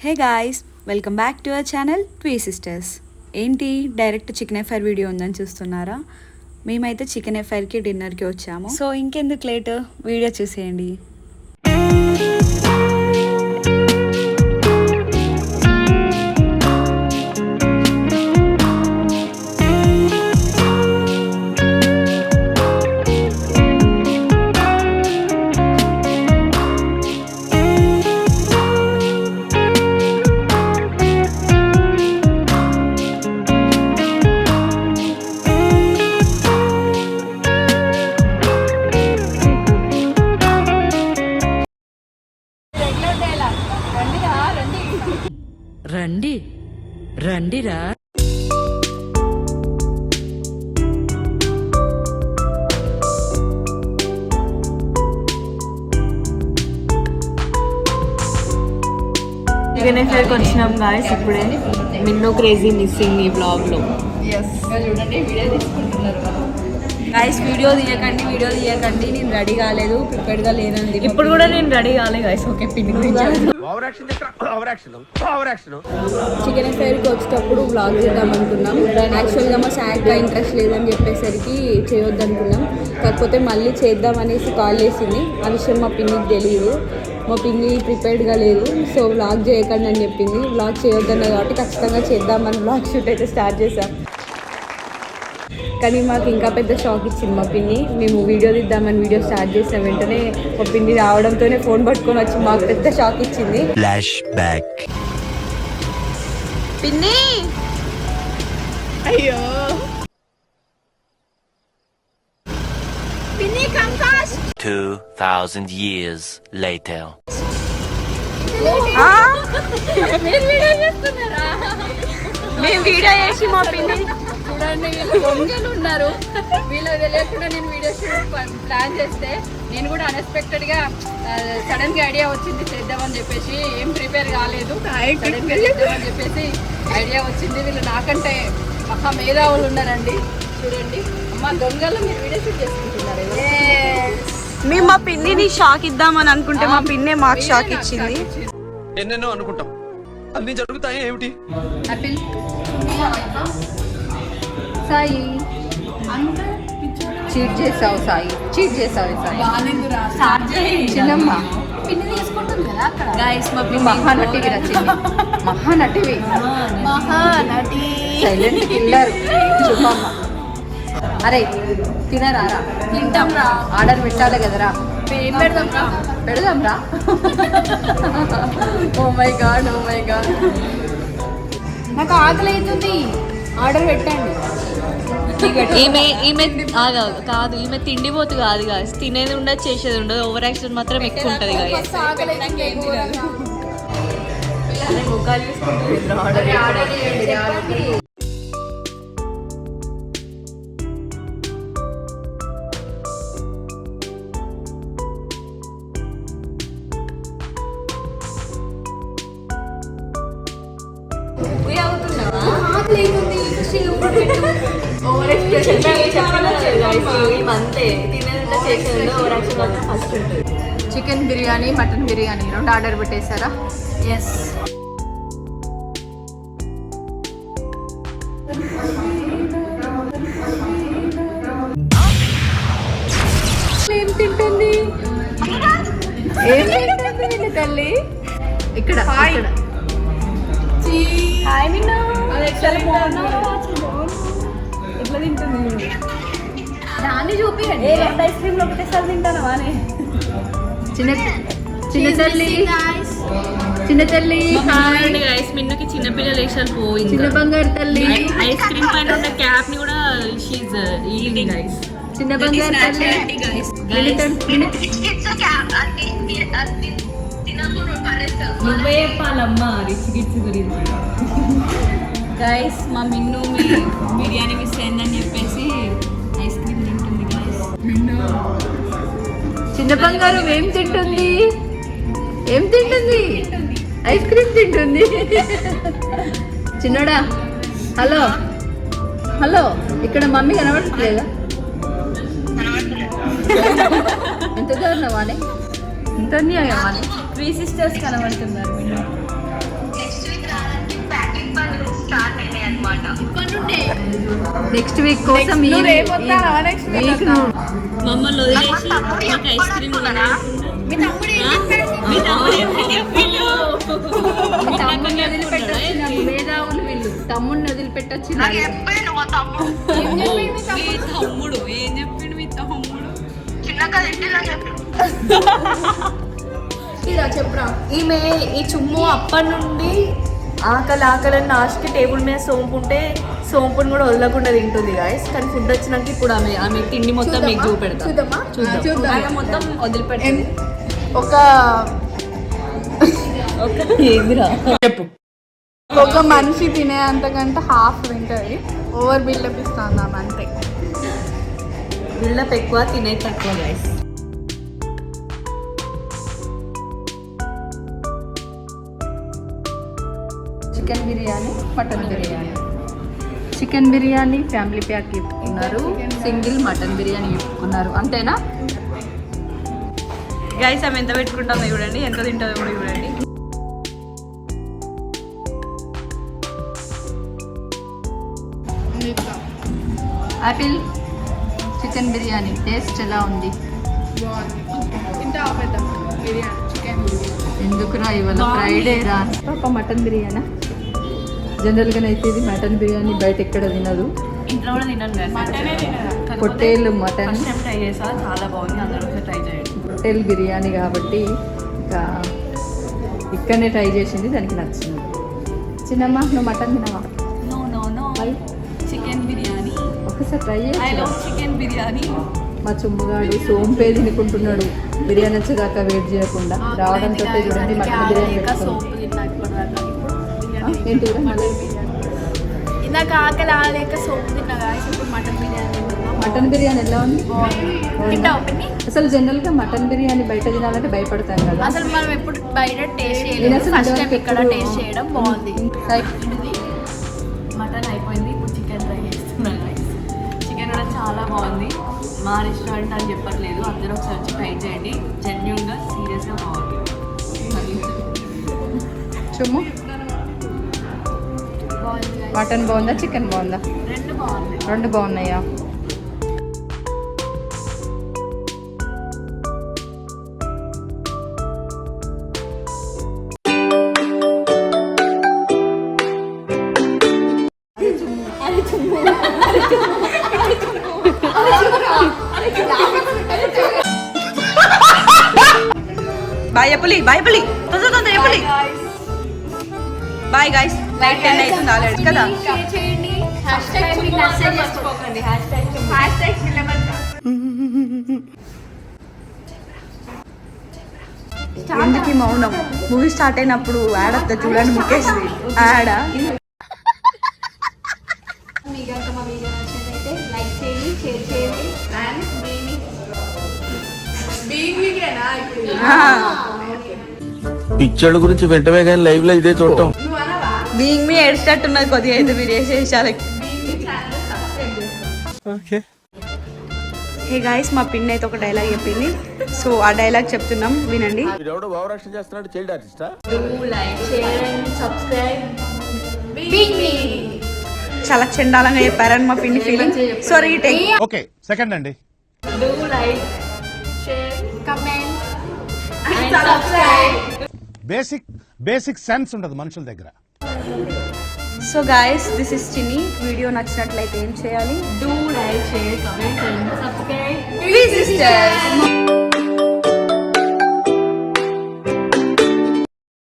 Hey guys, welcome back to our channel Twee Sisters. ఏంటి direct chicken FIR video ఉందని చూస్తున్నారా? మేమైతే chicken ఎఫ్ఐఆర్కి డిన్నర్కి వచ్చాము. సో ఇంకెందుకు లేట్, వీడియో చూసేయండి. రండి రండిరా. చికెన్ ఎఫ్ఐఆర్కి వచ్చినాం గాయ్స్. ఇప్పుడే మిన్ను క్రేజీ మిస్సింగ్ ఈ బ్లాగ్లో. చూడండి వీడియో తీసుకుంటున్నారు గాయ్స్. వీడియో తీయకండి నేను రెడీ కాలేదు, ప్రిపేర్డ్గా లేనండి. ఇప్పుడు కూడా నేను రెడీ కాలే గాయ్స్. ఓకే, పిన్ని గురించి చికెన్ ఎఫ్ఐఆర్కి వచ్చేటప్పుడు బ్లాగ్ చేద్దాం అనుకున్నాం. యాక్చువల్గా మా శారీగా ఇంట్రెస్ట్ లేదని చెప్పేసరికి చేయొద్దు అనుకున్నాం. కాకపోతే మళ్ళీ చేద్దాం అనేసి కాల్ చేసింది. ఆ విషయం మా పిన్నికి తెలియదు. మా పిన్ని ప్రిపేర్డ్గా లేదు, సో వ్లాగ్ చేయకండి అని చెప్పింది. వ్లాగ్ చేయొద్దన్న కాబట్టి ఖచ్చితంగా చేద్దామని వ్లాగ్ షూట్ అయితే స్టార్ట్ చేసాం. కానీ మాకు ఇంకా పెద్ద షాక్ ఇచ్చింది మా పిన్ని. మేము వీడియో తీద్దామని వీడియో స్టార్ట్ చేసిన వెంటనే మా పిన్ని రావడంతోనే ఫోన్ పట్టుకొని వచ్చి మాకు పెద్ద షాక్ ఇచ్చింది. Flash back. పిన్ని అయ్యో పిన్ని కంకాష్ 2000 years later. మేము వీడియో చేసి మా పిన్ని చూడండి, వీళ్ళు దొంగలు ఉన్నారు. వీళ్ళు తెలియకుండా నేను వీడియో షూట్ ప్లాన్ చేస్తే నేను కూడా అన్ఎక్స్పెక్టెడ్ గా సడన్ గా ఐడియా వచ్చింది చేద్దామని చెప్పేసి. ఏం ప్రిపేర్ కాలేదు, సడన్ గా చేద్దామని చెప్పేసి ఐడియా వచ్చింది. వీళ్ళు నాకంటే మహా మేధావులు ఉన్నారండి. చూడండి అమ్మ, దొంగలు మీరు వీడియో షూట్ చేసుకుంటున్నారు. మేము మా పిన్నిని షాక్ ఇద్దామని అనుకుంటే మా పిన్నే మాకు షాక్ ఇచ్చింది. ఎన్నెన్నో అనుకుంటాం, అన్ని జరుగుతాయి ఏమిటి? ఆపిల్ సాయి, చీట్ చేసావు సాయి, చీట్ చేసావు సాయి. చిన్నమ్మ గాయ్స్, మా నువ్వు మహానటివి రచింది, మహానటివి, సైలెంట్ కిల్లర్ చూపమ్మ. అరే తినరా, తింటాం రా, ఆర్డర్ పెట్టాలి కదరా. ఏం పెడదాం రా, పెడదాం రా. Oh my god, oh my god, నాకు ఆకలి అవుతుంది. ఆర్డర్ పెట్టండి. ఈమె కాదు, ఈమె తిండిపోతు కాదు గాయస్. తినేది ఉండదు, చేసేది ఉండదు, ఓవర్ యాక్షన్ మాత్రం ఎక్కువ ఉంటది guys. Chicken biryani, mutton biryani రెండు ఆర్డర్ పెట్టేశారా? ఎస్. ఏం తింటుంది, ఏం తింటుంది తల్లి? ఇక్కడ ఎట్లా తింటుంది దాన్ని చూపియండి. ఐస్ క్రీమ్ ఒకటేసారి తింటాను వానే. చిన్న తల్లి, చిన్న తల్లి, గాయస్ మిన్నుకి చిన్నపిల్లల వేషాలు పోయింది. చిన్న బంగారు తల్లి, ఐస్ క్రీమ్ పైన ఉన్న క్యాప్ ని కూడా షీజ్ ఈటింగ్ గైస్. చిన్న బంగారు తల్లి. నువ్వే చెప్పాలమ్మా రిచ్ గిచ్ గురించి. గైస్, మా మిన్ను మీ బిర్యానీ మిస్ అయిందని చెప్పేసి ఐస్ క్రీమ్ తింటుంది గైస్. చిన్న బంగారం ఏం తింటుంది, ఏం తింటుంది? ఐస్ క్రీమ్ తింటుంది. చిన్నోడా, హలో హలో, ఇక్కడ మమ్మీ కనబడట్లేదా? ఎంత దారుణమానే, ఎంత అన్యాయమానే. త్రీ సిస్టర్స్ కనబడుతున్నారు మీరు. అనమాట. నెక్స్ట్ వీక్ కోసం మమ్మల్ని వదిలేసి మాకు ఐస్ క్రీమ్ వదిలిపెట్టొచ్చినాము. మేధావులు వీళ్ళు తమ్ముడిని వదిలిపెట్టొచ్చినారు. తమ్ముడు ఏం చెప్పిండు మీ తమ్ముడు? చెప్పరా ఈమె ఈ చుమ్ము అప్పటి నుండి ఆకలి నాశకి టేబుల్ మీద సోంపు ఉంటే సోంపుని కూడా వదలకుండా తింటుంది గాయస్. కానీ ఫుడ్ వచ్చినాక ఇప్పుడు ఆమె తిండి మొత్తం మీకు చూపెడతా. చూద్దాం ఆమె మొత్తం వదిలిపెట్టింది. ఒక మనిషి తినే అంతకంటే హాఫ్ తింటది. ఓవర్ బిల్డప్ ఇస్తాను అంతే. బిల్డప్ ఎక్కువ తినే తక్కువ guys. Chicken biryani, mutton biryani. Chicken biryani family pack ఇప్పుకున్నారు, సింగిల్ మటన్ బిర్యానీ ఇప్పుకున్నారు. అంతేనా గైస్? ఆమె ఎంత పెట్టుకుంటుందో చూడండి, ఎంత తింటుందో కూడా చూడండి. ఆపిల్ చికెన్ బిర్యానీ టేస్ట్ ఎలా ఉంది? ఎందుకురా ఇవాళ ఫ్రైడే రా. పాప మటన్ బిర్యానీ జనరల్గా అయితే ఇది మటన్ బిర్యానీ బయట ఎక్కడ తినదు. ఇంట్లో కూడా తినను. పొట్టేలు మటన్ ట్రై చేసా, చాలా బాగుంది. అందరూ ట్రై చేయండి. పొట్టేలు బిర్యానీ కాబట్టి ఇంకా ఇక్కడనే ట్రై చేసింది, దానికి నచ్చింది. చిన్నమ్మ నువ్వు మటన్ తినవా? No chicken biryani. ఒకసారి ట్రై ఐ చేసి. Love chicken biryani. మా చుమ్మగాడు సోంపే తినుకుంటున్నాడు, బిర్యానీ వచ్చేదాకా వెయిట్ చేయకుండా. రావడంతో చూడండి మటన్ బిర్యానీ పెట్టుకున్నాం. ఏంటి ఇందాక ఆకలి ఆలేక సోపు తిన్నా. ఇప్పుడు మటన్ బిర్యానీ. మటన్ బిర్యానీ ఎలా ఉంది? తింటావు పిన్ని? అసలు జనరల్ గా మటన్ బిర్యానీ బయట తినాలంటే భయపడతాం కదా. అసలు మనం ఎప్పుడు బయట టేస్ట్ నేను చేయలేదు, అసలు ఫస్ట్ టైం ఇంతవరకు ఇక్కడ ఎప్పుడు- టేస్ట్ చేయడం బాగుంది. మటన్ అయిపోయింది, ఇప్పుడు చికెన్ ట్రై చేస్తున్నాను గైస్. చికెన్ కూడా చాలా బాగుంది. మా రెస్టారెంట్ అని చెప్పట్లేదు, అందరూ ఒకసారి వచ్చి ట్రై చేయండి. జెన్యూన్గా సీరియస్గా బాగుంది. చుమ్ము మటన్ బాగుందా చికెన్ బాగుందా? రెండు బాగుంది. రెండు బాగున్నాయా? బాయ్ చెప్పలి, తొందర చెప్పలి. బాయ్ గైస్, నైట్ 10 అవుతుంది ఆల్రెడీ కదా. ఎందుకు ఈ మౌనం? మూవీ స్టార్ట్ అయినప్పుడు యాడ్ వద్ద చూడండి, ముఖేష్ యాడ్. లైక్ చేయండి, షేర్ చేయండి. పిక్చర్ల గురించి వెంటనే కానీ లైవ్ లో ఇదే చూడటం. బీయింగ్ మీ ఏడ్చేటట్టున్నది కొద్దిగా అయితే మీరు వేసేసాలకి. హే గాయస్, మా పిన్ అయితే ఒక డైలాగ్ చెప్పింది. సో ఆ డైలాగ్ చెప్తున్నాం, వినండి. ఎవడో భావరక్షణ చేస్తున్నాడు, చైల్డ్ ఆర్టిస్టా? చాలా చండాలంగా చెప్పారని మా పిన్ని feeling. So retake. Okay second అండి. బేసిక్ సెన్స్ ఉండదు మనుషుల దగ్గర. సో గాయస్, దిస్ ఇస్ చిన్ని. వీడియో నచ్చినట్లయితే ఏం చేయాలి? Do like, share, comment and subscribe. Please sisters.